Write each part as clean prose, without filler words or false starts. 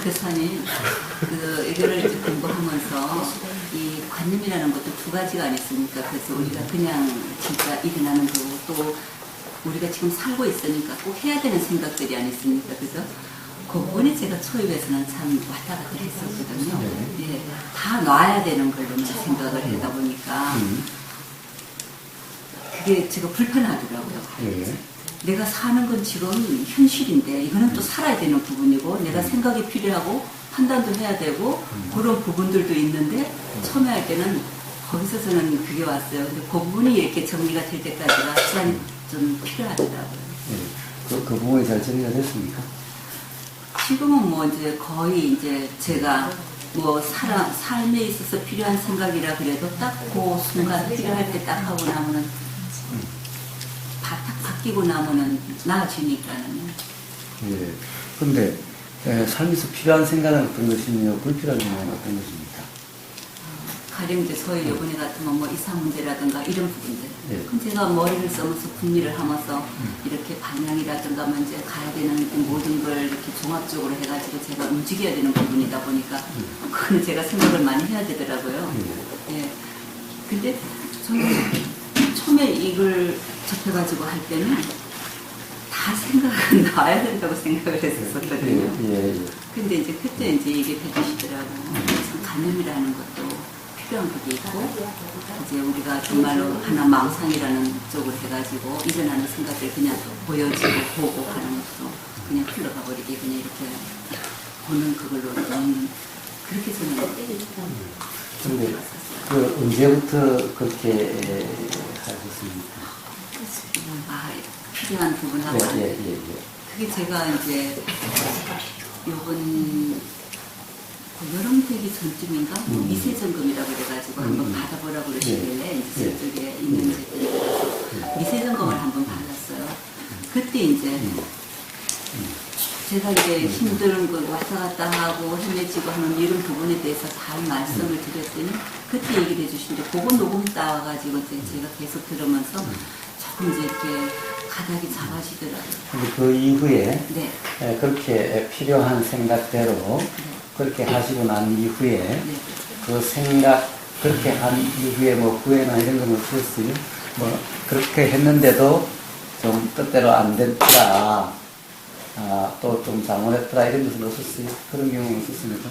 교사님, 이거를 이제 공부하면서 이 관념이라는 것도 두 가지가 아니습니까? 그래서 우리가 그냥 진짜 일어나는 거고 또 우리가 지금 살고 있으니까 꼭 해야 되는 생각들이 아니습니까? 그죠? 그 부분이 제가 초입에서는 참 왔다 갔다 했었거든요. 예, 다 놔야 되는 걸로만 생각을 하다 보니까 그게 제가 불편하더라고요. 내가 사는 건 지금 현실인데 이거는 또 살아야 되는 부분이고 내가 생각이 필요하고 판단도 해야 되고 그런 부분들도 있는데 처음에 할 때는 거기서 저는 그게 왔어요. 근데 그 부분이 이렇게 정리가 될 때까지가 시간이 좀 필요하더라고요. 그 부분이 잘 정리가 됐습니까? 지금은 뭐 이제 거의 이제 제가 뭐 삶에 있어서 필요한 생각이라 그래도 딱 그 순간 필요할 때 딱 하고 나면은 딱 바뀌고 나면은 나아지니까는. 예. 근데 삶에서 필요한 생각은 어떤 것이며 불필요한 생각은 어떤 것입니까? 가령 이제 저희 요번에 같으면 뭐 이사 문제라든가 이런 부분들. 예. 그럼 제가 머리를 써면서 궁리를 하면서 이렇게 방향이라든가 뭐 이제 가야 되는 모든 걸 이렇게 종합적으로 해가지고 제가 움직여야 되는 부분이다 보니까 그거는 제가 생각을 많이 해야 되더라고요. 예. 근데 저는 처음에 이걸 접해가지고 할 때는 다 생각은 나와야 된다고 생각을 했었거든요. 근데 이제 그때 이제 얘기를 해주시더라고요. 참 관념이라는 것도 필요한 것도 있고, 이제 우리가 정말로 하나 망상이라는 쪽을 해가지고 일어나는 생각들 그냥 보여지고 보고 하는 것도 그냥 흘러가 버리게 그냥 이렇게 보는 그걸로 그렇게 저는 근데 그 언제부터 그렇게 하셨습니까? 필요한 부분하고 그게 제가 이제 요번 여름 되기 전쯤인가 미세점검이라고 그래가지고 한번 받아보라고 그러시길래 이제 저쪽에 있는 미세점검을 한번 받았어요. 그때 이제 제가 이제 힘든 거 왔다 갔다 하고 헤매지고 하는 이런 부분에 대해서 잘 말씀을 드렸더니 그때 얘기를 해주시는데 그거 녹음 따와가지고 제가 계속 들으면서 조금 이제 이렇게 가닥이 잡아지더라고요. 근데 그 이후에 그렇게 필요한 생각대로 그렇게 하시고 난 이후에 그 생각 그렇게 한 이후에 뭐 후회나 이런 건 없었어요? 뭐 그렇게 했는데도 좀 뜻대로 안 됐더라. 또 좀 잘못했더라 이런 것은 없었어요? 그런 경우는 없었습니까?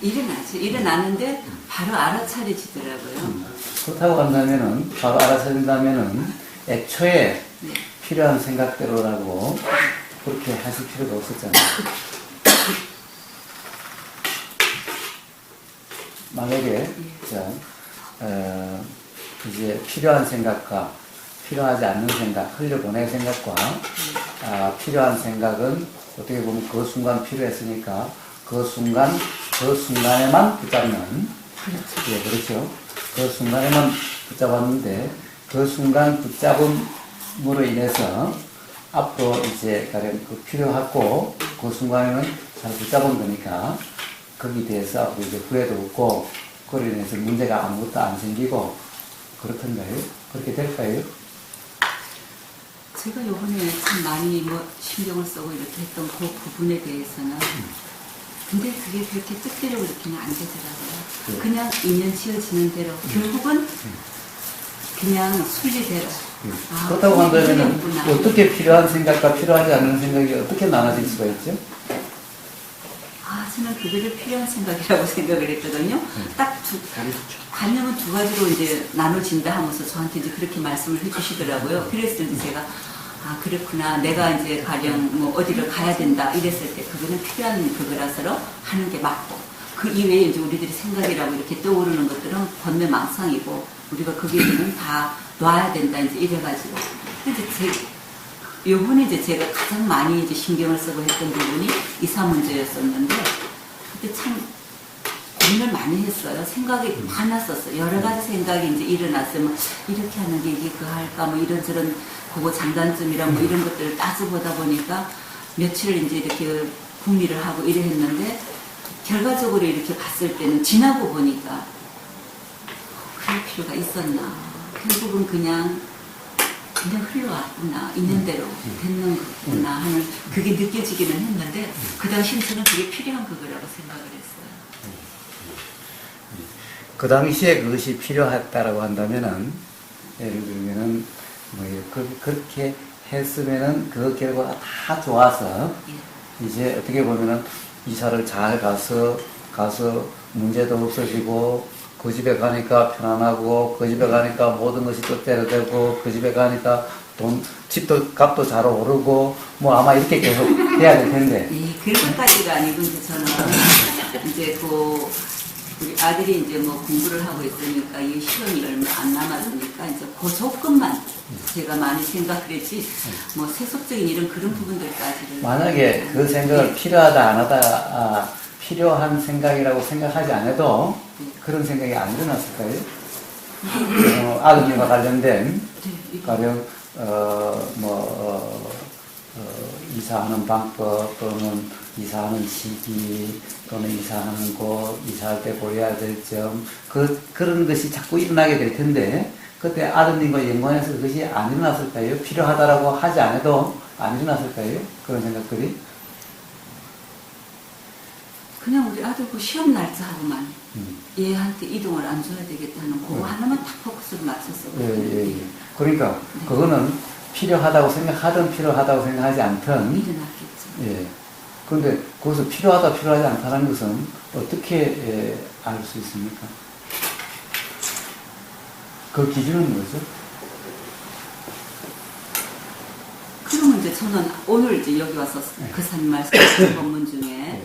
일어나죠. 일어나는데 바로 알아차려지더라고요. 그렇다고 한다면은 바로 알아차린다면은 애초에 필요한 생각대로라고 그렇게 하실 필요가 없었잖아요. 만약에 이제 필요한 생각과 필요하지 않는 생각, 흘려보낼 생각과 필요한 생각은 어떻게 보면 그 순간 필요했으니까 그 순간에만 붙잡는 그렇죠. 그 순간에만 붙잡았는데 그 순간 붙잡음으로 인해서 앞으로 이제 가령 그 필요하고 그 순간에는 잘 붙잡은 거니까 거기에 대해서 앞으로 이제 후회도 없고 그로 인해서 문제가 아무것도 안 생기고 그렇던가요? 그렇게 될까요? 제가 요번에 참 많이 뭐 신경을 쓰고 이렇게 했던 그 부분에 대해서는 근데 그게 그렇게 뜻대로 그렇게는 안 되더라고요. 그냥 인연 지어지는 대로 결국은 그냥 순리대로. 그렇다고 한다면 어떻게 필요한 생각과 필요하지 않는 생각이 어떻게 나눠질 수가 있죠? 저는 그거를 필요한 생각이라고 생각을 했거든요. 딱 관념은 두 가지로 이제 나눠진다 하면서 저한테 이제 그렇게 말씀을 해주시더라고요. 그랬을 때 제가 그렇구나. 내가 이제 가령 뭐 어디를 가야 된다 이랬을 때 그거는 필요한 그거라서 하는 게 맞고 그 이외에 이제 우리들이 생각이라고 이렇게 떠오르는 것들은 번뇌망상이고 우리가 거기에는 다 놔야 된다 이제 이래가지고 요번에 이제 제가 가장 많이 이제 신경을 쓰고 했던 부분이 이사 문제였었는데 그때 참 고민을 많이 했어요. 생각이 많았었어요. 여러 가지 생각이 이제 일어났어요. 뭐 이렇게 하는 게 이게 그 할까 뭐 이런저런 그거 장단점이랑 뭐 이런 것들을 따져보다 보니까 며칠을 이제 이렇게 궁리를 하고 이래 했는데 결과적으로 이렇게 봤을 때는 지나고 보니까 그럴 필요가 있었나. 결국은 그냥 그냥 흘러왔구나, 있는 대로 됐는 거구나 하는 그게 느껴지기는 했는데 그 당시 저는 그게 필요한 그거라고 생각을 했어요. 그 당시에 그것이 필요했다라고 한다면은, 예를 들면은, 그렇게 했으면은 그 결과가 다 좋아서, 예. 이제 어떻게 보면은 이사를 잘 가서 문제도 없어지고, 그 집에 가니까 편안하고, 그 집에 가니까 모든 것이 뜻대로 되고, 그 집에 가니까 집도 값도 잘 오르고, 뭐 아마 이렇게 계속 해야 될 텐데. 예, 그것까지가 아니고 이제 저는 이제 우리 아들이 이제 뭐 공부를 하고 있으니까 이 시험이 얼마 안 남았으니까 이제 그 조건만 제가 많이 생각을 했지 뭐 세속적인 이런 그런 부분들까지를 만약에 그 생각을 필요하다 안 하다 필요한 생각이라고 생각하지 않아도 그런 생각이 안 일어났을까요? 아드님과 관련된 가령 이사하는 방법 또는 이사하는 시기 또는 이사하는 곳, 이사할 때 고려해야 될 점 그런 것이 자꾸 일어나게 될 텐데 그때 아드님과 연관해서 그것이 안 일어났을까요? 필요하다라고 하지 않아도 안 일어났을까요? 그런 생각들이? 그냥 우리 아들 그 시험 날짜하고만 얘한테 이동을 안 줘야 되겠다는 그거 하나만 딱 포커스를 맞췄었거든요. 예. 그러니까 그거는 필요하다고 생각하든 필요하다고 생각하지 않든 일어났겠죠. 예. 그런데 거기서 필요하다 필요하지 않다는 것은 어떻게 알 수 있습니까? 그 기준은 뭐죠? 그러면 이제 저는 오늘 이제 여기 와서 그 사님 말씀하신 본문 중에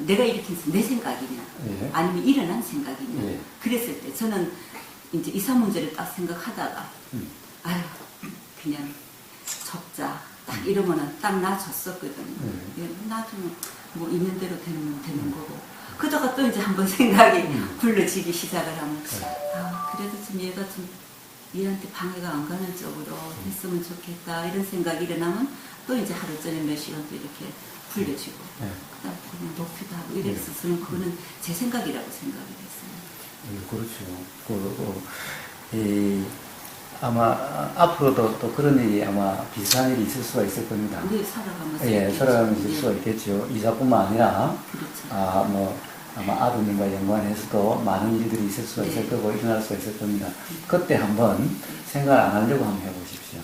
내가 이렇게 해서 내 생각이냐 아니면 일어난 생각이냐 그랬을 때 저는 이제 이사 문제를 딱 생각하다가 아유 그냥 접자 딱 이러면은 딱 놔줬었거든요. 놔두면 뭐 있는 대로 되는 거고 그러다가 또 이제 한번 생각이 굴러지기 시작을 하면 그래도 좀 얘가 좀 얘한테 방해가 안 가는 쪽으로 했으면 좋겠다 이런 생각이 일어나면 또 이제 하루 전에 몇 시간 또 이렇게 굴려지고 그다음 그냥 높이도 하고 이랬었으면 그거는 제 생각이라고 생각이 됐어요. 그렇죠. 아마 앞으로도 또 그런 일이 아마 비슷한 일이 있을 수가 있을 겁니다. 네, 살아가면서. 살아가면서 있을 수가 있겠죠. 이사뿐만 아니라 그렇죠. 아마 아드님과 연관해서도 많은 일들이 있을 수가 있을 거고 일어날 수가 있을 겁니다. 그때 한번 생각 안 하려고 한번 해보십시오.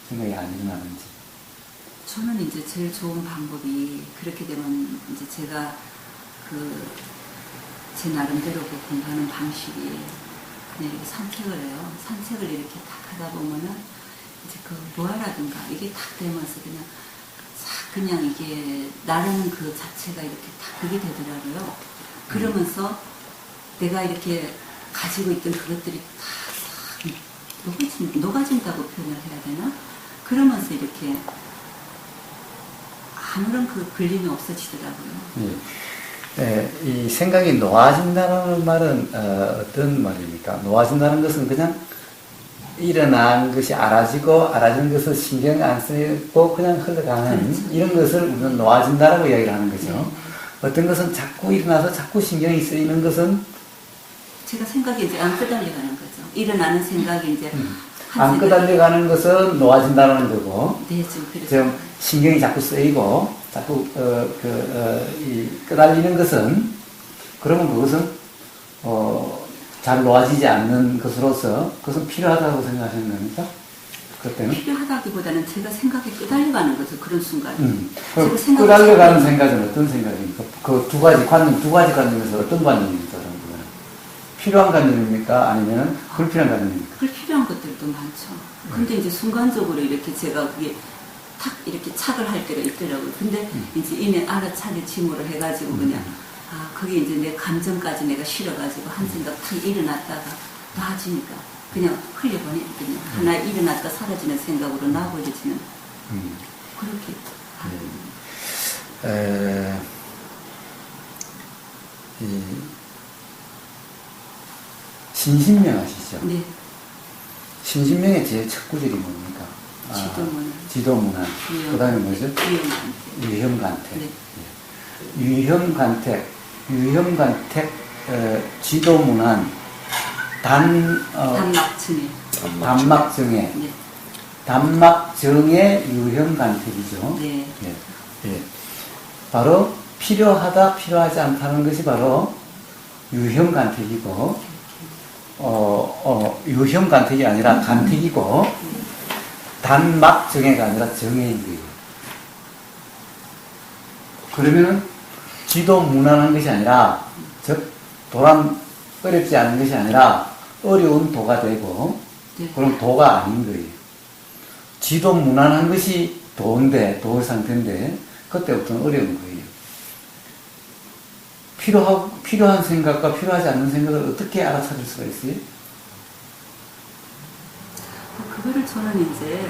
생각이 안 일어나는지. 저는 이제 제일 좋은 방법이 그렇게 되면 이제 제가 제 나름대로 공부하는 방식이 그냥 이렇게 산책을 해요. 산책을 이렇게 딱 하다 보면은 이제 노화라든가 이게 딱 되면서 그냥 이게 나라는 그 자체가 이렇게 딱 그게 되더라고요. 그러면서 내가 이렇게 가지고 있던 그것들이 다 녹아진다고 표현을 해야 되나? 그러면서 이렇게 아무런 걸림이 없어지더라고요. 이 생각이 놓아진다는 말은 어떤 말입니까? 놓아진다는 것은 그냥 일어난 것이 알아지는 것을 신경 안 쓰고 그냥 흘러가는 이런 것을 우리는 놓아진다라고 이야기를 하는 거죠. 어떤 것은 자꾸 일어나서 자꾸 신경이 쓰이는 것은 제가 생각이 이제 안 끄달려가는 거죠. 일어나는 생각이 이제 안 끄달려가는 것은 놓아진다는 거고 네, 지금 신경이 자꾸 쓰이고 자꾸 끄달리는 것은 그러면 그것은 잘 놓아지지 않는 것으로서 그것은 필요하다고 생각하시는 겁니까? 그때는? 필요하다기보다는 제가 생각에 끄달려가는 거죠. 그런 순간. 끄달려가는 생각은 어떤 생각입니까? 그 두 가지 관념에서 어떤 관념입니까? 필요한 관념입니까? 아니면 불필요한 관념입니까? 불필요한 것들도 많죠. 근데 이제 순간적으로 이렇게 제가 그게 탁 이렇게 착을 할 때가 있더라고요. 근데 이제 이내 알아차리침으로 해가지고 그냥 그게 이제 내 감정까지 내가 실어가지고 한 생각 탁 일어났다가 놔지니까 그냥 흘려보내거든요. 하나 일어났다 사라지는 생각으로 놔버려지는 그렇게. 신신명 아시죠? 네. 신신명의 제일 첫 구절이 뭡니까? 지도문안. 그 다음에 뭐죠? 유형간택. 네. 유형간택, 지도문안. 단막층에. 단막정애. 네. 단막정애 유형 간택이죠. 네. 예. 예. 바로 필요하다, 필요하지 않다는 것이 바로 유형 간택이고, 유형 간택이 아니라 간택이고, 단막정애가 아니라 정애인 거예요. 그러면은 지도 무난한 것이 아니라, 즉, 어렵지 않은 것이 아니라, 어려운 도가 되고, 네. 그럼 도가 아닌 거예요. 지도 무난한 것이 도인데, 도의 상태인데, 그때부터는 어려운 거예요. 필요한 생각과 필요하지 않는 생각을 어떻게 알아차릴 수가 있어요? 그거를 저는 이제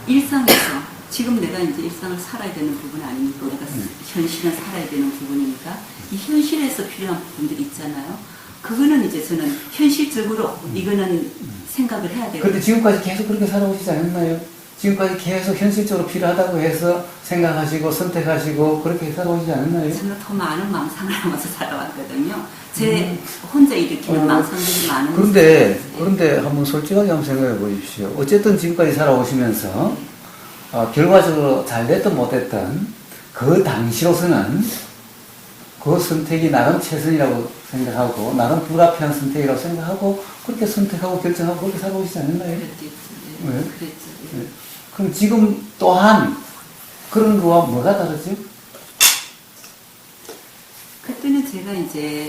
일상에서 지금 내가 이제 일상을 살아야 되는 부분 아닙니까? 우리가 현실은 살아야 되는 부분이니까 이 현실에서 필요한 부분들이 있잖아요. 그거는 이제 저는 현실적으로 이거는 생각을 해야 되고. 그런데 지금까지 계속 그렇게 살아오시지 않았나요? 지금까지 계속 현실적으로 필요하다고 해서 생각하시고 선택하시고 그렇게 살아오시지 않았나요? 저는 더 많은 망상을 하면서 살아왔거든요. 제 혼자 일으키는 망상들이 많은. 그런데 한번 솔직하게 한번 생각해 보십시오. 어쨌든 지금까지 살아오시면서 결과적으로 잘 됐든 못됐든 그 당시로서는 그 선택이 나름 최선이라고 생각하고 나름 불가피한 선택이라고 생각하고 그렇게 선택하고 결정하고 그렇게 살아오시지 않았나요? 그랬겠죠. 네. 그랬죠. 네. 그럼 지금 또한 그런 거와 뭐가 다르죠? 그때는 제가 이제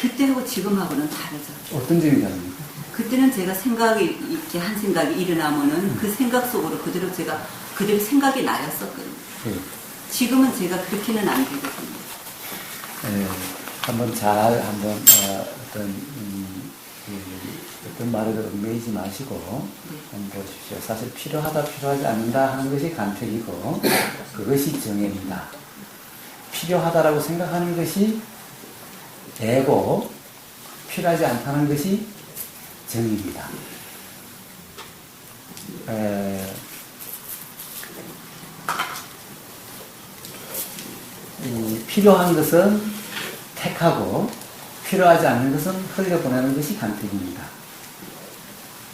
그때하고 지금하고는 다르죠. 어떤 점이 다릅니까? 그때는 제가 생각이 이렇게 한 생각이 일어나면은 그 생각 속으로 그대로 제가 그대로 생각이 나였었거든요. 네. 지금은 제가 그렇게는 안 되거든요. 한번 어떤 말을 얽매이지 마시고 한번 보십시오. 사실 필요하다, 필요하지 않는다 하는 것이 간택이고 그것이 정애입니다. 필요하다라고 생각하는 것이 애고 필요하지 않다는 것이 정입니다. 필요한 것은 택하고 필요하지 않는 것은 흘려보내는 것이 간택입니다.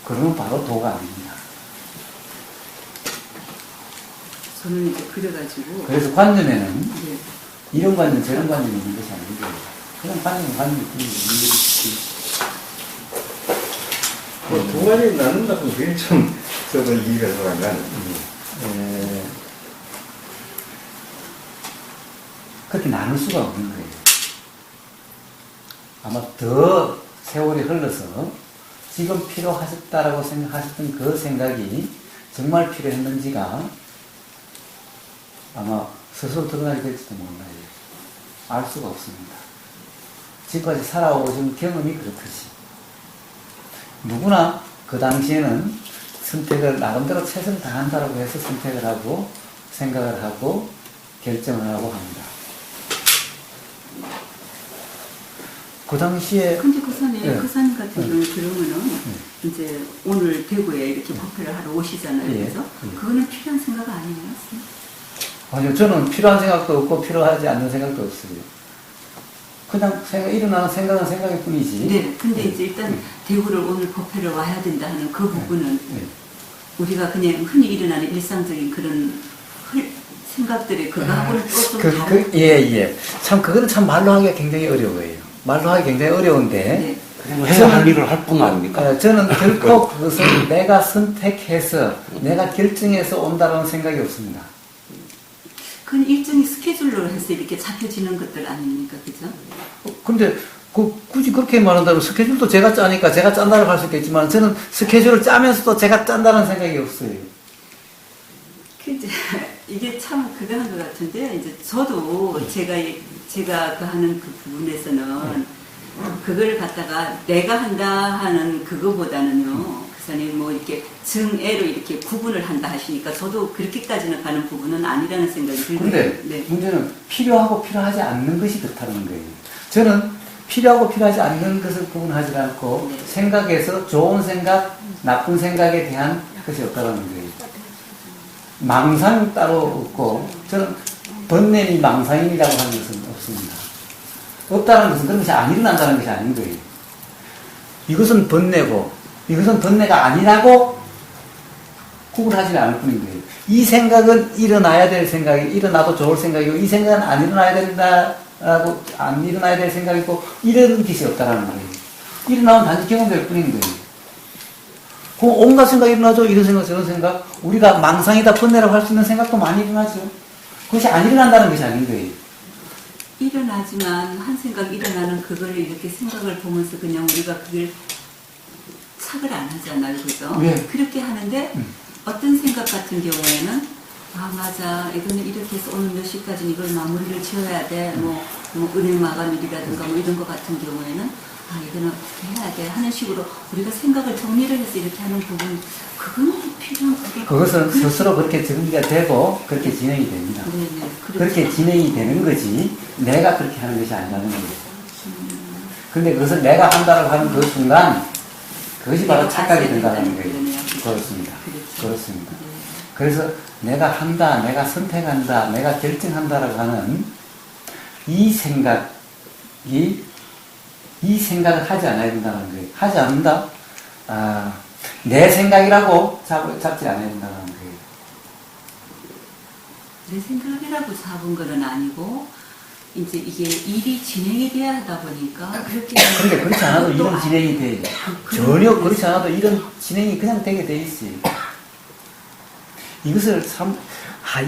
그러면 바로 도가 아닙니다. 저는 이제 그래가지고. 그래서 관념에는 네. 이런 관념, 저런 관념이 있는 것이 아니고 그냥 관념이 있는 것이 두 가지 나눈다고 그게 좀 저도 이해가 안 가는. 그렇게 나눌 수가 없는 거예요. 아마 더 세월이 흘러서 지금 필요하셨다라고 생각하셨던 그 생각이 정말 필요했는지가 아마 스스로 드러나게 될지도 몰라요. 알 수가 없습니다. 지금까지 살아오신 경험이 그렇듯이. 누구나 그 당시에는 선택을 나름대로 최선을 다한다라고 해서 선택을 하고 생각을 하고 결정을 하고 합니다. 그 당시에. 근데 그 예. 사님 같은 경우는 그러면은 이제 오늘 대구에 이렇게 법회를 하러 오시잖아요. 예. 그래서 그거는 필요한 생각 아니에요? 아니요, 저는 필요한 생각도 없고 필요하지 않는 생각도 없어요. 그냥 일어나는 생각은 생각일 뿐이지. 네. 근데 이제 일단 대구를 오늘 법회를 와야 된다 하는 그 부분은 우리가 그냥 흔히 일어나는 일상적인 그런 생각들이 그거하고는 조금 다른. 예. 참, 그거는 참 말로 하기가 굉장히 어려워요. 말로 하기 굉장히 어려운데. 네. 그냥 해야 할 일을 할 뿐 아닙니까? 저는 결코 그것은 내가 선택해서, 내가 결정해서 온다는 생각이 없습니다. 그건 일정히 스케줄로 해서 이렇게 잡혀지는 것들 아닙니까? 그죠? 근데, 굳이 그렇게 말한다면 스케줄도 제가 짜니까 제가 짠다고 할 수 있겠지만, 저는 스케줄을 짜면서도 제가 짠다는 생각이 없어요. 이게 참 그거 한 것 같은데, 이제 저도 제가 그 하는 그 부분에서는 그걸 갖다가 내가 한다 하는 그거보다는요, 그 사람이 뭐 이렇게 정애로 이렇게 구분을 한다 하시니까 저도 그렇게까지는 가는 부분은 아니라는 생각이 들고요. 그런데 네. 문제는 필요하고 필요하지 않는 것이 그렇다는 거예요. 저는 필요하고 필요하지 않는 것을 구분하지 않고 네. 생각에서 좋은 생각, 나쁜 생각에 대한 것이 없다는 거예요. 망상 따로 없고 저는 번뇌이 망상이라고 하는 것은 없습니다. 없다는 것은 그런 것이 안 일어난다는 것이 아닌 거예요. 이것은 번뇌고 이것은 번뇌가 아니라고 구분하지는 않을 뿐인 거예요. 이 생각은 일어나야 될 생각이 일어나도 좋을 생각이고 이 생각은 안 일어나야 된다라고 안 일어나야 될 생각이고 이런 것이 없다라는 거예요. 일어나면 단지 경험될 뿐인 거예요. 그 온갖 생각이 일어나죠. 이런 생각 저런 생각 우리가 망상이다 번뇌라고 할 수 있는 생각도 많이 일어나죠. 그것이 안 일어난다는 것이 아닌 거예요. 일어나지만 한 생각 일어나는 그걸 이렇게 생각을 보면서 그냥 우리가 그걸 착을 안 하잖아요. 그죠? 네. 그렇게 하는데 어떤 생각 같은 경우에는 아 맞아 이거는 이렇게 해서 오늘 몇 시까지는 이걸 마무리를 지어야 돼. 뭐 은행 마감일이라든가 뭐 이런 것 같은 경우에는 아 이거는 어떻게 해야 돼 하는 식으로 우리가 생각을 정리를 해서 이렇게 하는 부분 그건 필요한 그게 그것은 스스로 그렇게 정리가 되고 그렇게 진행이 됩니다. 네네 그렇게 진행이 되는 거지 내가 그렇게 하는 것이 아니라는 거예요. 그런데 그것을 내가 한다고 하는 그 순간 그것이 바로 착각이 된다는 거예요. 그렇습니다. 그렇습니다. 그래서 내가 한다, 내가 선택한다, 내가 결정한다라고 하는 이 생각을 하지 않아야 된다는 거예요. 하지 않는다? 내 생각이라고 잡지 않아야 된다는 거예요. 내 생각이라고 잡은 건 아니고 이제 이게 일이 진행이 돼야 하다 보니까 그렇게 그런데 그렇지 않아도 이런 진행이 돼요. 전혀 그렇지 않아도 이런 진행이 그냥 되게 돼 있어요. 이것을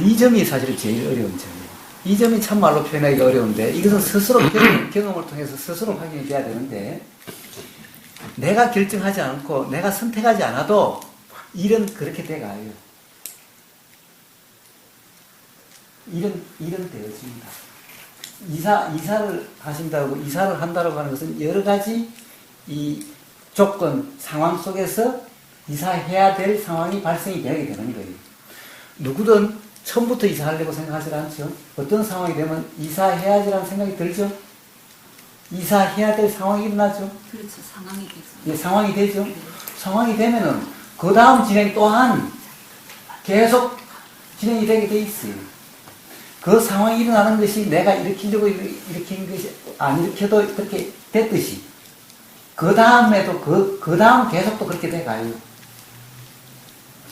이 점이 사실 제일 어려운 점이에요. 이 점이 참말로 표현하기가 어려운데 이것은 스스로 경험을 통해서 스스로 확인이 돼야 되는데 내가 결정하지 않고 내가 선택하지 않아도 일은 그렇게 돼가요. 일은 되어집니다. 이사를 하신다고 이사를 한다고 하는 것은 여러 가지 이 조건 상황 속에서 이사해야 될 상황이 발생이 되게 되는 거예요. 누구든 처음부터 이사하려고 생각하지 않죠. 어떤 상황이 되면 이사해야지라는 생각이 들죠. 이사해야 될 상황이 일어나죠. 그렇죠. 상황이 돼서 예, 상황이 되죠. 네. 상황이 되면은 그 다음 진행 또한 계속 진행이 되게 돼 있어요. 그 상황이 일어나는 것이 내가 일으키려고 일으킨 것이 안 일으켜도 그렇게 됐듯이 그 다음에도 그 다음 계속 또 그렇게 돼 가요.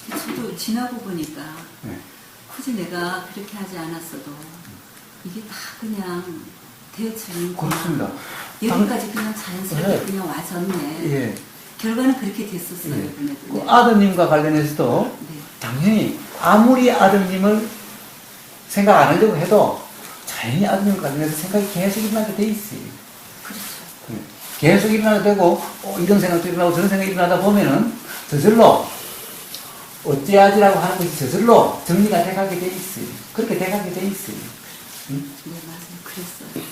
저도 지나고 보니까 네. 굳이 내가 그렇게 하지 않았어도 이게 다 그냥 되어지는 그렇습니다. 여기까지 그냥 자연스럽게 네. 그냥 와졌네. 예. 결과는 그렇게 됐었어요. 예. 그네도. 그 아드님과 관련해서도 네. 당연히 아무리 아드님을 생각 안 하려고 해도 자연히 아드님과 관련해서 생각이 계속 일어나게 돼 있어요. 그렇죠. 예. 계속 일어나게 되고 이런 생각도 일어나고 저런 생각이 일어나다 보면은 저절로 어찌하지라고 하는 것이 저절로 정리가 돼가게 돼 있어요. 그렇게 돼가게 돼 있어요. 네, 맞아요. 그랬어요.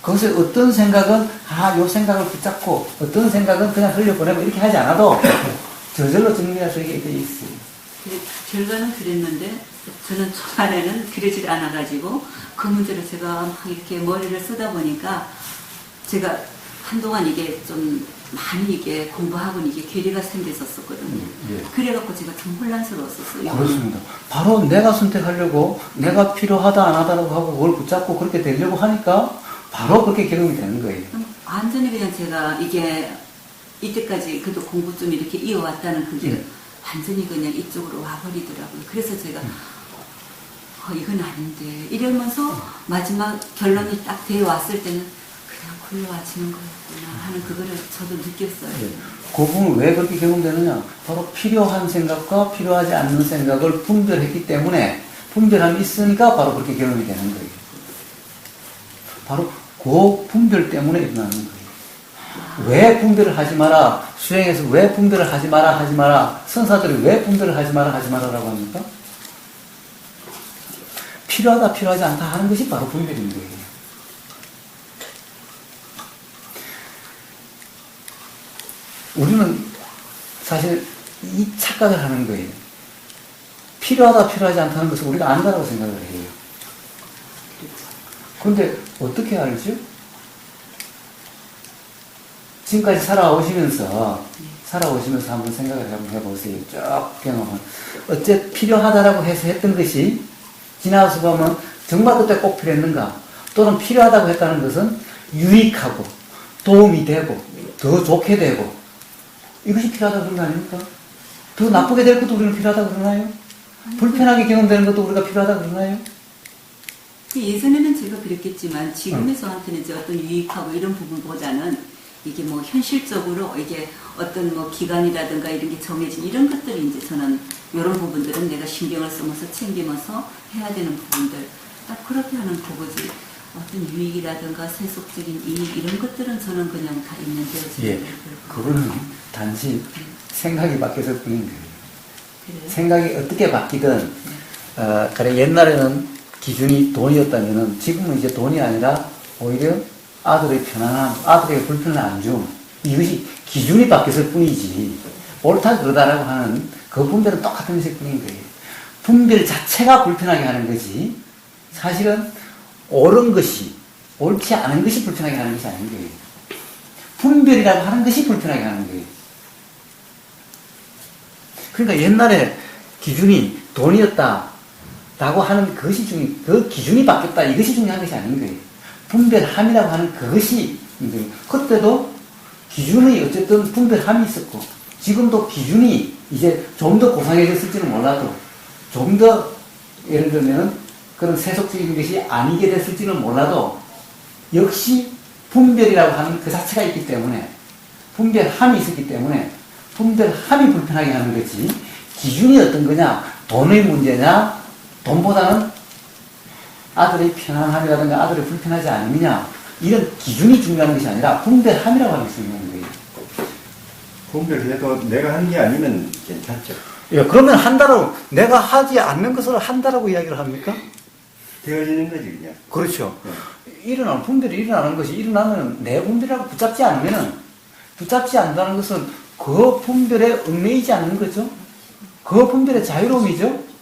거기서 어떤 생각은 요 생각을 붙잡고 어떤 생각은 그냥 흘려보내고 이렇게 하지 않아도 저절로 정리가 되게 돼 있어요. 결과는 그랬는데 저는 초반에는 그러질 않아가지고 그 문제를 제가 막 이렇게 머리를 쓰다 보니까 제가 한동안 이게 좀 많이 이게 공부하고는 이게 괴리가 생겼었거든요. 예. 그래갖고 제가 좀 혼란스러웠었어요. 그렇습니다. 바로 내가 선택하려고 내가 필요하다 안 하다라고 하고 그걸 붙잡고 그렇게 되려고 하니까 바로 그렇게 경험이 되는 거예요. 완전히 그냥 제가 이게 이때까지 그래도 공부 좀 이렇게 이어왔다는 그게 완전히 그냥 이쪽으로 와버리더라고요. 그래서 제가 이건 아닌데 이러면서 마지막 결론이 딱 되어 왔을 때는 그냥 굴러와지는 거였구나 하는 그거를 저도 느꼈어요. 예. 그 부분은 왜 그렇게 경험되느냐? 바로 필요한 생각과 필요하지 않는 생각을 분별했기 때문에 분별함이 있으니까 바로 그렇게 경험이 되는 거예요. 바로 그 분별 때문에 일어나는 거예요. 왜 분별을 하지 마라? 수행에서 왜 분별을 하지 마라? 선사들이 왜 분별을 하지 마라라고 합니까? 필요하다, 필요하지 않다 하는 것이 바로 분별인 거예요. 우리는 사실 이 착각을 하는 거예요. 필요하다, 필요하지 않다는 것을 우리가 안다라고 생각을 해요. 그런데 어떻게 알죠? 지금까지 살아오시면서 한번 생각을 한번 해보세요. 쭉 경험은. 어째 필요하다라고 해서 했던 것이 지나서 보면 정말 그때 꼭 필요했는가? 또는 필요하다고 했다는 것은 유익하고 도움이 되고 더 좋게 되고 이것이 필요하다 그런 거 아닙니까? 더 나쁘게 될 것도 우리는 필요하다 그러나요? 불편하게 경험되는 것도 우리가 필요하다 그러나요? 예전에는 제가 그랬겠지만 지금의 저한테는 이제 어떤 유익하고 이런 부분보다는 이게 뭐 현실적으로 이게 어떤 뭐 기간이라든가 이런 게 정해진 이런 것들이 이제 저는 이런 부분들은 내가 신경을 쓰면서 챙기면서 해야 되는 부분들 딱 그렇게 하는 거지. 어떤 유익이라든가 세속적인 이익 이런 것들은 저는 그냥 다 있는데요. 예, 그거는 단지 생각이 바뀌었을 뿐인 거예요. 그래요? 생각이 어떻게 바뀌든 그래 옛날에는 기준이 돈이었다면은 지금은 이제 돈이 아니라 오히려 아들의 편안함, 아들에게 불편을 안 줌. 이것이 기준이 바뀌었을 뿐이지. 옳다 그러다라고 하는 그 분별은 똑같은 것일 뿐인 거예요. 분별 자체가 불편하게 하는 거지. 사실은 옳은 것이, 옳지 않은 것이 불편하게 하는 것이 아닌 거예요. 분별이라고 하는 것이 불편하게 하는 거예요. 그러니까 옛날에 기준이 돈이었다라고 하는 것이 그 기준이 바뀌었다. 이것이 중요한 것이 아닌 거예요. 분별함이라고 하는 그것이 문제예요. 그때도 기준이 어쨌든 분별함이 있었고, 지금도 기준이 이제 좀 더 고상해졌을지는 몰라도, 좀 더 예를 들면 그런 세속적인 것이 아니게 됐을지는 몰라도, 역시 분별이라고 하는 그 자체가 있기 때문에, 분별함이 있었기 때문에, 분별함이 불편하게 하는 거지, 기준이 어떤 거냐, 돈의 문제냐, 돈보다는 아들의 편안함이라든가 아들이 불편하지 않느냐, 이런 기준이 중요한 것이 아니라 분별함이라고 하는 것이 중요한 거예요. 분별해도 내가 한 게 아니면 괜찮죠. 예, 그러면 한다라고, 내가 하지 않는 것을 한다라고 이야기를 합니까? 되어지는 거지, 그냥. 그렇죠. 분별이 일어나는 것이 일어나면 내 분별하고 붙잡지 않으면은, 붙잡지 않는다는 것은 그 분별에 얽매이지 않는 거죠. 그 분별의 자유로움이죠.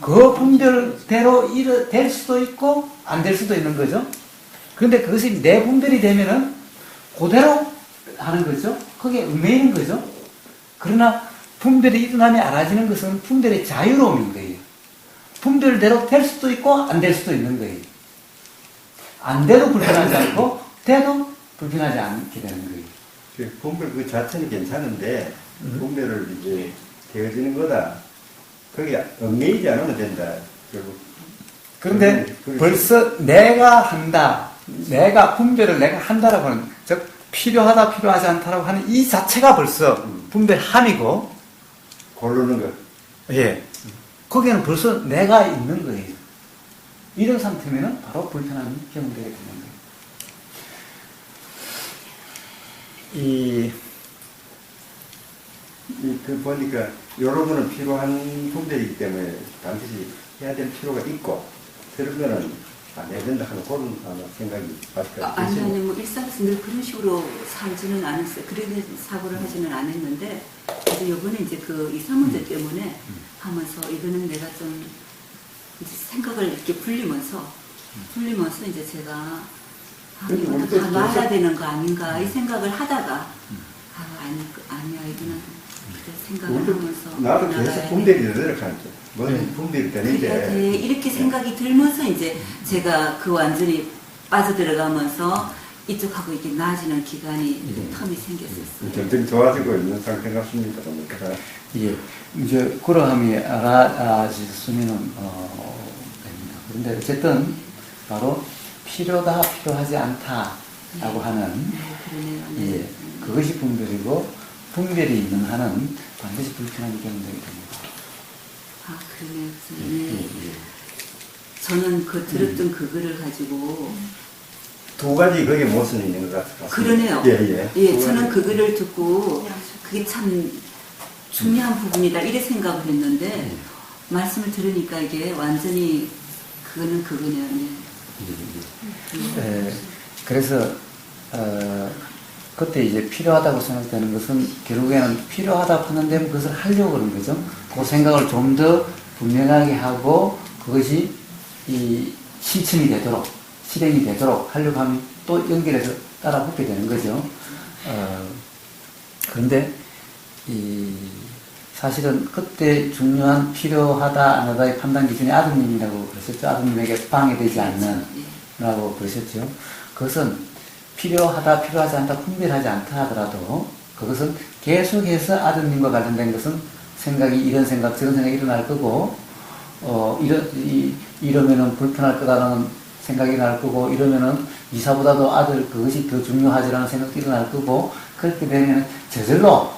그 분별대로 될 수도 있고 안 될 수도 있는 거죠. 그런데 그것이 내 분별이 되면은 그대로 하는 거죠. 거기에 얽매이는 거죠. 그러나 분별이 일어나면 알아지는 것은 분별의 자유로움인 거예요. 분별대로 될 수도 있고 안 될 수도 있는 거예요. 안 돼도 불편하지 않고 돼도 불편하지 않게 되는 거예요. 분별 그 자체는 괜찮은데 분별을 이제 되어지는 거다. 거기에 얽매이지 않으면 된다. 결국. 그런데 벌써 내가 한다, 분별을 내가 한다라고 하는, 즉 필요하다 필요하지 않다라고 하는 이 자체가 벌써 분별함이고, 고르는 것. 예, 거기에는 벌써 내가 있는 거예요. 이런 상태면은 바로 불편함이 경험되게 되는 거예요. 그 보니까 여러분은 필요한 분별이기 때문에 반드시 해야 될 필요가 있고 그런 거는 안 해야 된다 하는 그런 생각이 밖에 아니, 뭐 일상에서 늘 그런 식으로 살지는 않았어요. 그런 사고를 하지는 않았는데, 그래서 이번에 이제 그 이사 문제 때문에 하면서 이거는 내가 좀 이제 생각을 이렇게 불리면서 이제 제가 이거는 다 놔야 되는 거 아닌가 이 생각을 하다가 아니야 이거는 그래 생각을 하면서 나도 계속 분별이 되도록 하죠. 뭐든 분별이 되는데 이렇게 생각이 들면서 이제 제가 그 완전히 빠져들어가면서 이쪽하고 이렇게 나아지는 기간이 텀이 생겼었어요. 점점 좋아지고 있는 상태 같습니다. 보니까. 예, 이제 그러함이 알아지면은 됩니다. 그런데 어쨌든 바로 필요하지 않다라고 하는 예, 그것이 분별이고 분별이 있는 한은 반드시 불편하게 경험되게 됩니다. 아, 그러네요. 저는 그 들었던 그거를 가지고 두 가지 거기에 모순이 있는 것 같습니다. 그러네요. 예. 저는 그거를 듣고 그게 참 중요한 부분이다 이래 생각을 했는데 말씀을 들으니까 이게 완전히 그거네요. 그래서 그때 이제 필요하다고 생각되는 것은 결국에는 필요하다 판단되면 그것을 하려고 그러는 거죠. 그 생각을 좀 더 분명하게 하고 그것이 이 실천이 되도록 실행이 되도록 하려고 하면 또 연결해서 따라 붙게 되는 거죠. 그런데 사실은 그때 중요한 필요하다 안 하다의 판단 기준이 아드님이라고 그러셨죠. 아드님에게 방해되지 않는 라고 그러셨죠. 그것은 필요하다, 필요하지 않다, 분별하지 않다 하더라도 그것은 계속해서 아드님과 관련된 것은 생각이 이런 생각, 저런 생각이 일어날 거고, 이러면은 불편할 거다라는 생각이 날 거고, 이러면은 이사보다도 아들 그것이 더 중요하지라는 생각도 일어날 거고, 그렇게 되면 저절로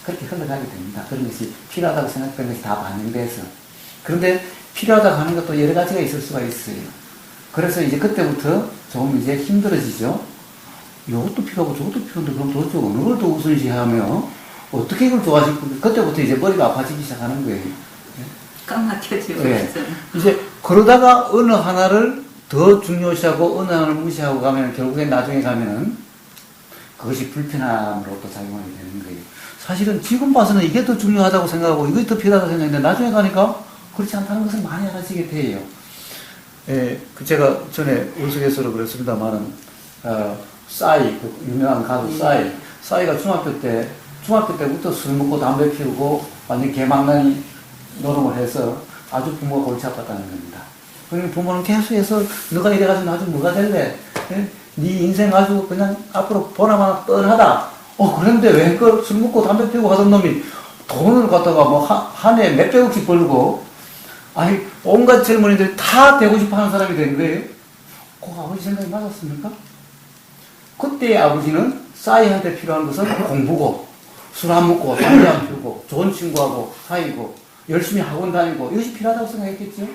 그렇게 흘러가게 됩니다. 그런 것이 필요하다고 생각되는 것이 다 반영돼서. 그런데 필요하다고 하는 것도 여러 가지가 있을 수가 있어요. 그래서 이제 그때부터 조금 이제 힘들어지죠. 이것도 필요하고 저것도 필요한데 그럼 도대체 어느 걸 더 우선시하며 어떻게 이걸 좋아질 건데 그때부터 이제 머리가 아파지기 시작하는 거예요. 꽉 막혀지고 네. 있어요. 이제 그러다가 어느 하나를 더 중요시하고 어느 하나를 무시하고 가면 결국엔 나중에 가면은 그것이 불편함으로 또 작용하게 되는 거예요. 사실은 지금 봐서는 이게 더 중요하다고 생각하고 이것이 더 필요하다고 생각했는데 나중에 가니까 그렇지 않다는 것을 많이 알아지게 돼요. 예, 제가 전에 우스갯소리로 그랬습니다만은, 싸이, 그 유명한 가수 싸이가 중학교 때부터 술 먹고 담배 피우고 완전 개망나니 노름을 해서 아주 부모가 골치 아팠다는 겁니다. 그러니까 부모는 계속해서 너가 이래가지고 나중에 뭐가 될래? 예? 네 인생 아주 그냥 앞으로 보나마나 뻔하다. 그런데 왜 그 술 먹고 담배 피우고 하던 놈이 돈을 갖다가 뭐 한 해 몇백억씩 벌고, 아니, 온갖 젊은이들이 다 되고 싶어 하는 사람이 된 거예요. 그 아버지 생각이 맞았습니까? 그때의 아버지는 싸이한테 필요한 것은 공부고, 술 안 먹고, 담배 안 피우고, 좋은 친구하고 사귀고, 열심히 학원 다니고, 이것이 필요하다고 생각했겠죠?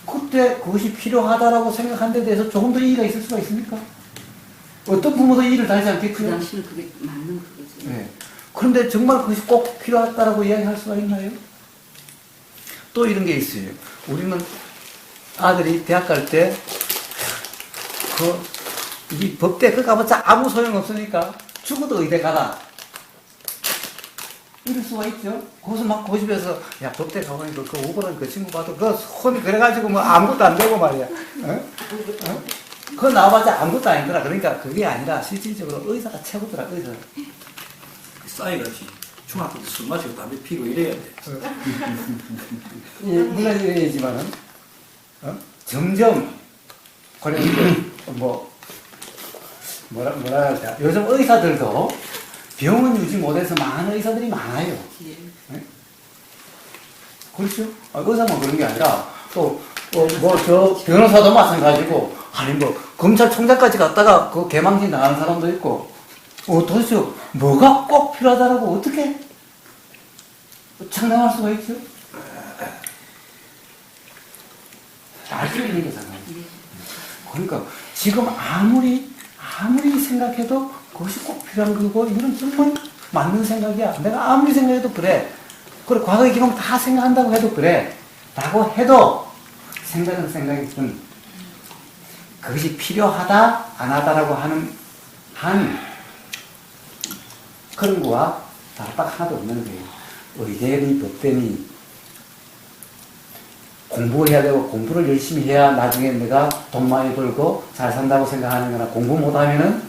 그때 그것이 필요하다라고 생각한 데 대해서 조금 더 이의가 있을 수가 있습니까? 어떤 부모도 이의를 달지 않겠죠? 그 당시는 그게 맞는 거죠. 네. 그런데 정말 그것이 꼭 필요하다라고 이야기할 수가 있나요? 또 이런 게 있어요. 우리는 아들이 대학 갈 때, 이 법대 그 가봤자 아무 소용 없으니까 죽어도 의대 가라. 이럴 수가 있죠. 거기서 막 고집해서, 야, 법대 가보니까 그 오버는 그 친구 봐도 그 손 그래가지고 뭐 아무것도 안 되고 말이야. 그거 나와봤자 아무것도 아니더라. 그러니까 그게 아니라 실질적으로 의사가 최고더라, 의사가. 싸이같이 중학교 때 술 마시고 담배 피고 이래야 돼. 예, 물론 이래야지만은, 점점, 뭐라 할까. 요즘 의사들도 병원 유지 못해서 많은 의사들이 많아요. 예. 네? 그렇죠? 의사만 그런 게 아니라, 변호사도 마찬가지고, 아니, 검찰총장까지 갔다가 그 개망신 당하는 사람도 있고, 도대체 뭐가 꼭 필요하다라고 어떻게 장담할 수가 있죠? 알 수 있는 거잖아요. 그러니까 지금 아무리 생각해도 그것이 꼭 필요한 거고, 이건 정말 맞는 생각이야. 내가 아무리 생각해도 그래. 그래, 과거의 경험 다 생각한다고 해도 그래. 라고 해도 생각은 생각이지만 그것이 필요하다, 안 하다라고 하는 그런 거와 딱 하나도 없는 거예요. 의대니 법대니 공부해야 되고 공부를 열심히 해야 나중에 내가 돈 많이 벌고 잘 산다고 생각하는 거나 공부 못하면은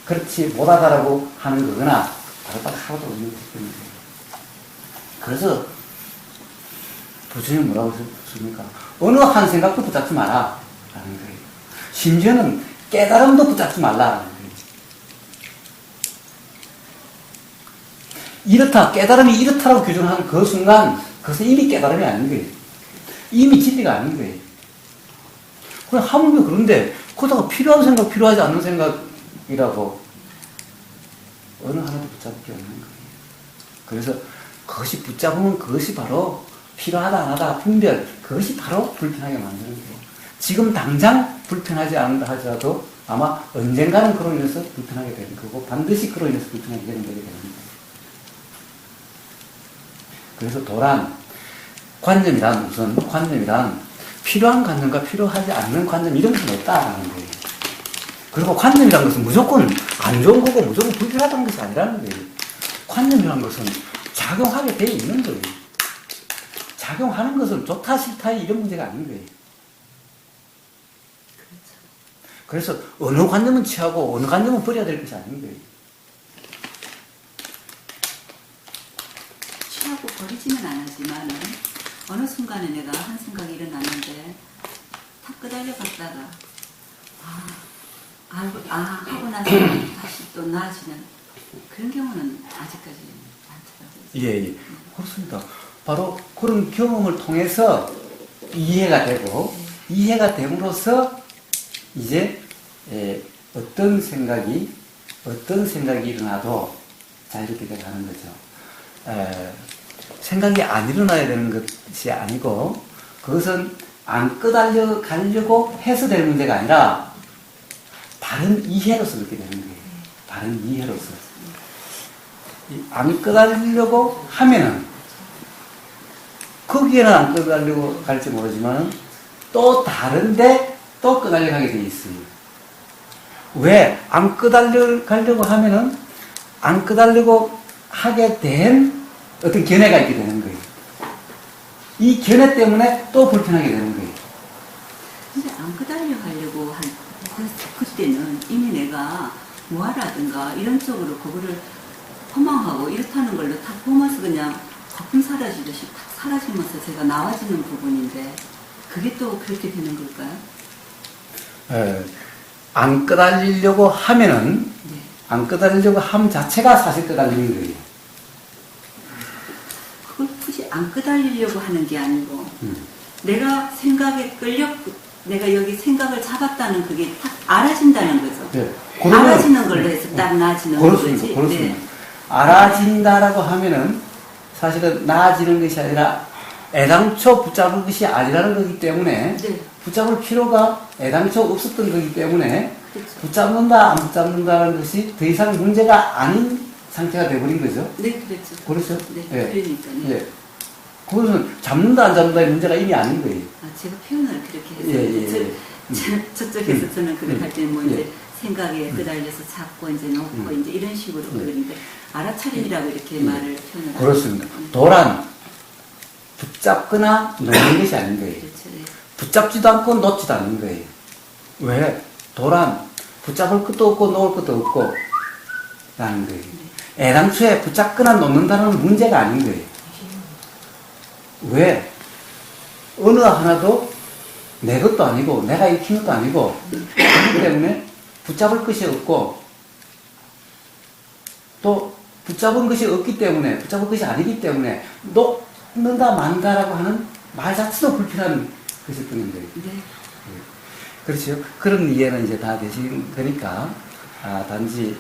그렇지 못하다라고 하는 거거나 딱 하나도 없는 거예요. 그래서 부처님이 뭐라고 했습니까? 어느 한 생각도 붙잡지 마라 라는 거예요. 심지어는 깨달음도 붙잡지 말라라는 거예요. 이렇다, 깨달음이 이렇다라고 규정하는 그 순간 그것은 이미 깨달음이 아닌 거예요. 이미 진리가 아닌 거예요. 그냥 하물며 그런데 그러다가 필요한 생각, 필요하지 않는 생각이라고 어느 하나도 붙잡을 게 없는 거예요. 그래서 그것이 붙잡으면 그것이 바로 필요하다 안 하다 분별, 그것이 바로 불편하게 만드는 거예요. 지금 당장 불편하지 않는다 하더라도 아마 언젠가는 그로 인해서 불편하게 되는 거고 반드시 그로 인해서 불편하게 되는 거게 되는 거예요. 그래서 관념이란 필요한 관념과 필요하지 않는 관념 이런 것은 없다라는 거예요. 그리고 관념이란 것은 무조건 안 좋은 거고 무조건 불필요하다는 것이 아니라는 거예요. 관념이란 것은 작용하게 돼 있는 거예요. 작용하는 것은 좋다 싫다 이런 문제가 아닌 거예요. 그래서 어느 관념은 취하고 어느 관념은 버려야 될 것이 아닌 거예요. 취하고 버리지는 않았지만 어느 순간에 내가 한 생각이 일어났는데 탁 끄달려 갔다가 하고 나서 다시 또 나아지는 그런 경우는 아직까지 많더라고요. 예. 그렇습니다. 바로 그런 경험을 통해서 이해가 되고, 이해가 됨으로써 이제 어떤 생각이 일어나도 자유롭게 돼가는 거죠. 생각이 안 일어나야 되는 것이 아니고, 그것은 안 끄달려가려고 해서 될 문제가 아니라 다른 이해로서 그렇게 되는 거예요. 다른 이해로서. 안 끄달리려고 하면은 거기에는 안 끄달리고 갈지 모르지만 또 다른데 또 끄달려 가게 돼 있어요. 왜? 안 끄달려 가려고 하면은 안 끄달리고 하게 된 어떤 견해가 있게 되는 거예요. 이 견해 때문에 또 불편하게 되는 거예요. 근데 안 끄달려 가려고 그때는 이미 내가 뭐하라든가 이런 쪽으로 그거를 허망하고 이렇다는 걸로 다 보면서 그냥 거품 사라지듯이 탁 사라지면서 제가 나와지는 부분인데 그게 또 그렇게 되는 걸까요? 안 끄달리려고 하면은 네. 안 끄달리려고 함 자체가 사실 끄달리는 거예요. 그걸 굳이 안 끄달리려고 하는 게 아니고 내가 생각에 내가 여기 생각을 잡았다는 그게 딱 알아진다는 거죠. 네. 알아지는 걸로 해서 딱 나아지는 그렇습니다. 거지. 그렇습니다. 네. 알아진다라고 하면은 사실은 나아지는 것이 아니라 애당초 붙잡을 것이 아니라는 거기 때문에 네. 붙잡을 필요가 애당초 없었던 거기 때문에 그렇죠. 붙잡는다 안 붙잡는다는 것이 더 이상 문제가 아닌 상태가 되어버린 거죠. 네, 그렇죠. 그렇죠? 네, 예. 그러니까요. 예. 그것은 잡는다 안 잡는다의 문제가 이미 아닌 거예요. 제가 표현을 그렇게 해서 저쪽에서 저는 그걸 할 때는 뭐 이제 생각에 끄달려서 잡고 이제 놓고 이제 이런 식으로 그러는데 알아차림이라고 이렇게 말을 표현을 그렇습니다. 하죠. 도란 붙잡거나 놓는 것이 아닌 거예요. 그렇죠. 네. 붙잡지도 않고 놓지도 않는 거예요. 왜? 도란 붙잡을 것도 없고 놓을 것도 없고 라는 거예요. 애당초에 붙잡거나 놓는다는 문제가 아닌 거예요. 왜? 어느 하나도 내 것도 아니고 내가 익힌 것도 아니고 그렇기 때문에 붙잡을 것이 없고 또 붙잡은 것이 없기 때문에 붙잡을 것이 아니기 때문에 놓는다 만다라고 하는 말 자체도 불필요한 것일 뿐인 거예요. 네. 그렇죠. 그런 이해는 이제 다 되신 거니까 단지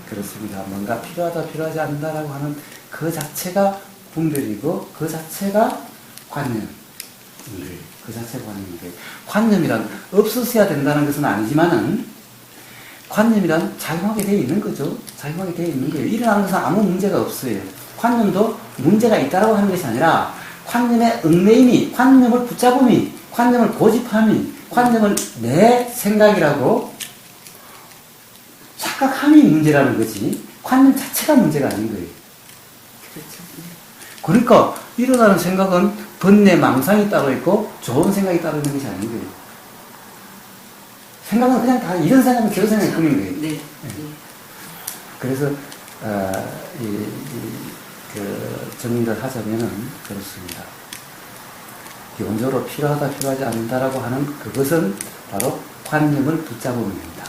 그렇습니다. 뭔가 필요하다 필요하지 않는다라고 하는 그 자체가 분별이고 그 자체가 관념인 거예요. 그 자체가 관념인 거예요. 관념이란 없었어야 된다는 것은 아니지만은 관념이란 작용하게 되어 있는 거죠. 작용하게 되어 있는 거예요. 일어나는 것은 아무 문제가 없어요. 관념도 문제가 있다라고 하는 것이 아니라 관념의 얽매임이, 관념을 붙잡음이, 관념을 고집함이, 관념을 내 생각이라고 착각함이 문제라는 거지 관념 자체가 문제가 아닌 거예요. 그렇죠. 그러니까 일어나는 생각은 번뇌 망상이 따로 있고 좋은 생각이 따로 있는 것이 아닌 거예요. 생각은 그냥 다 이런 생각은 저런 생각이 뿐인 거예요. 네. 네. 그래서 정리를 하자면은 그렇습니다. 기본적으로 필요하다 필요하지 않는다라고 하는 그것은 바로 관념을 붙잡음입니다.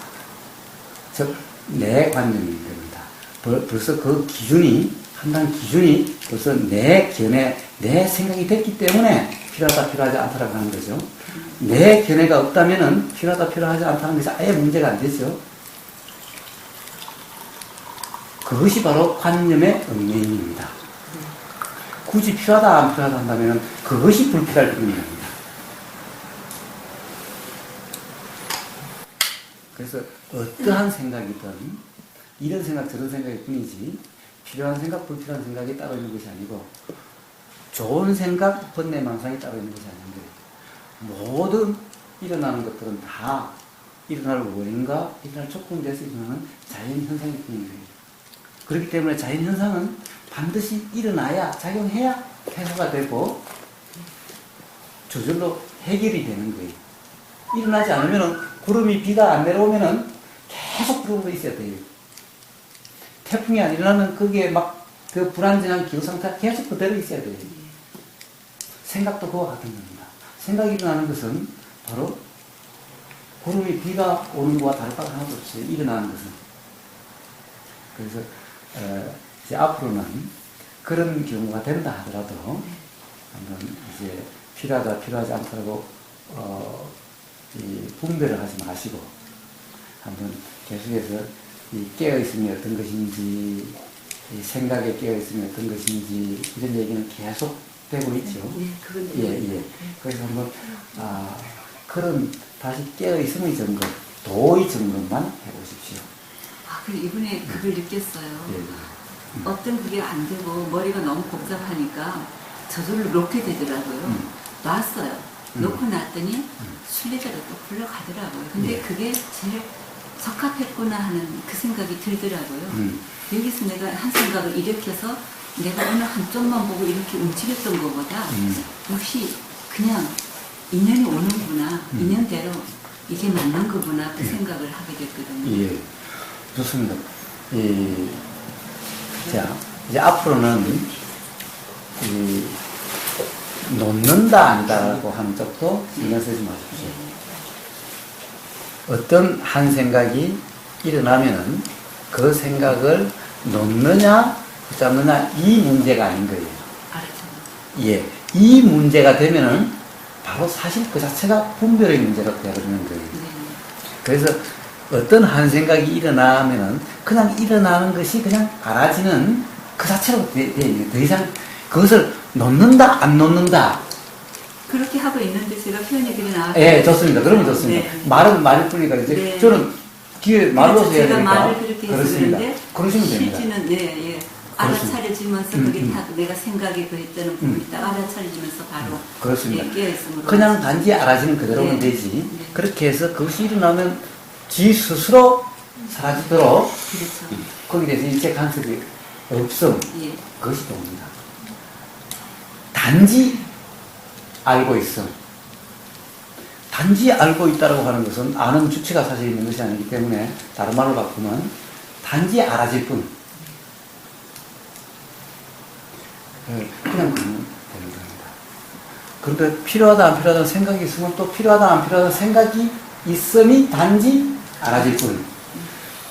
즉 내 관념인 겁니다. 벌써 그 기준이 판단 기준이 벌써 내 견해 내 생각이 됐기 때문에 필요하다 필요하지 않다라고 하는 거죠. 내 견해가 없다면은 필요하다 필요하지 않다는 것이 아예 문제가 안 되죠. 그것이 바로 관념의 얽매임입니다. 굳이 필요하다 안 필요하다 한다면 그것이 불필요할 뿐입니다. 그래서 어떠한 생각이든 이런 생각 저런 생각일 뿐이지 필요한 생각 불필요한 생각이 따로 있는 것이 아니고 좋은 생각 번뇌 망상이 따로 있는 것이 아닌데 모든 일어나는 것들은 다 일어날 원인과 일어날 조건에 대해서 일어나는 자연 현상일 뿐인 거예요. 그렇기 때문에 자연 현상은 반드시 일어나야 작용해야 해소가 되고 저절로 해결이 되는 거예요. 일어나지 않으면 구름이 비가 안 내려오면은 계속 구름으로 있어야 돼요. 태풍이 안 일어나면 거기에 막 그 불안정한 기후 상태가 계속 그대로 있어야 돼요. 생각도 그와 같은 겁니다. 생각이 일어나는 것은 바로 구름이 비가 오는 거와 다를 바가 하나도 없어요. 일어나는 것은. 그래서 이제 앞으로는 그런 경우가 된다 하더라도 한번 이제 필요하다 필요하지 않다고 이 분별을 하지 마시고 한번 계속해서 이 깨어있음이 어떤 것인지 이 생각에 깨어있음이 어떤 것인지 이런 얘기는 계속 되고 있죠. 네, 그건 예. 그래서 한번 그런 다시 깨어있음의 점검, 도의 점검만 해보십시오. 아, 그래 이번에 그걸 느꼈어요. 예. 어떤 그게 안 되고 머리가 너무 복잡하니까 저절로 놓게 되더라고요. 놨어요. 놓고 놨더니 순례자가 또 불러가더라고요. 근데 예. 그게 제일 적합했구나 하는 그 생각이 들더라고요. 여기서 내가 한 생각을 일으켜서 내가 어느 한쪽만 보고 이렇게 움직였던 것보다 역시 그냥 인연이 오는구나. 인연대로 이게 맞는 거구나. 그 생각을 하게 됐거든요. 예. 좋습니다. 자, 이제 앞으로는 놓는다 아니다라고 하는 쪽도 신경 쓰지 마십시오. 어떤 한 생각이 일어나면은 그 생각을 놓느냐 붙잡느냐 이 문제가 아닌 거예요. 알았죠. 예, 이 문제가 되면은 바로 사실 그 자체가 분별의 문제가 되어버리는 거예요. 네. 그래서 어떤 한 생각이 일어나면은 그냥 일어나는 것이 그냥 알아지는 그 자체로 더 이상 그것을 놓는다 안 놓는다. 그렇게 하고 있는데 제가 표현이 그래 나왔어요. 예, 좋습니다. 그러면 좋습니다. 네. 말은 말일 뿐이니까 이제 네. 저는 뒤에 말로서 해야 제가 되니까 말을 그렇게 해서 그렇습니다. 그런데 그러시면 됩니다. 실제는 예. 알아차려지면서 그게 다 내가 생각이 그 했다는 부분이 딱 알아차려지면서 바로 그렇습니다. 예, 깨어있음으로 그냥 단지 알아지는 그대로면 네. 되지. 네. 그렇게 해서 그것이 일어나면 지 스스로 사라지도록 그렇죠. 거기에 대해서 일체 간섭이 없음. 예. 그것이 돕니다. 단지 알고 있음. 단지 알고 있다고 하는 것은 아는 주체가 사실 있는 것이 아니기 때문에 다른 말로 바꾸면 단지 알아질 뿐. 그냥 그러면 되는 겁니다. 그런데 필요하다 안 필요하다는 생각이 있으면 또 필요하다 안 필요하다는 생각이 있음이 단지 알아질 뿐.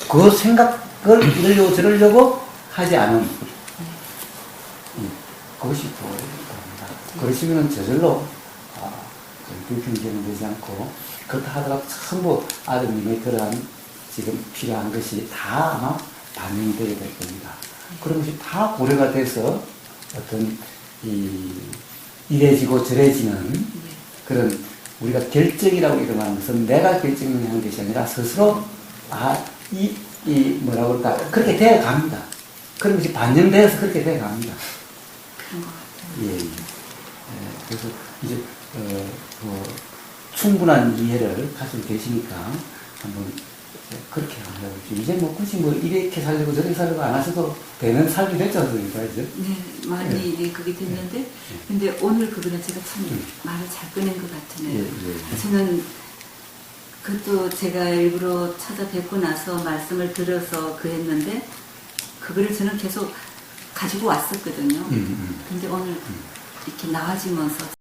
그 생각을 이러려고 저러려고 하지 않음. 그것이 도입니다. 그러시면 저절로 불평등이 되지 않고 그렇다 하더라도 전부 아드님의 그러한 지금 필요한 것이 다 아마 반영이 되게 될 겁니다. 그런 것이 다 고려가 돼서 어떤 이래지고 저래지는 그런 우리가 결정이라고 이름하는 것은 내가 결정하는 것이 아니라 스스로 뭐라고 그럴까 그렇게 되어 갑니다. 그런 것이 반영되어서 그렇게 되어 갑니다. 그런 것 같아요. 예. 그래서 이제 충분한 이해를 가지고 계시니까 한번 그렇게 한번 해보십시오. 이제 뭐 굳이 뭐 이렇게 살려고 저렇게 살려고 안 하셔도 되는 삶이 됐지 않습니까, 이제? 네, 많이 예, 그게 됐는데 근데 오늘 그거는 제가 참 말을 잘 꺼낸 것 같으네요. 저는 그것도 제가 일부러 찾아뵙고 나서 말씀을 들어서 그랬는데 그거를 저는 계속 가지고 왔었거든요. 근데 오늘 이렇게 나와지면서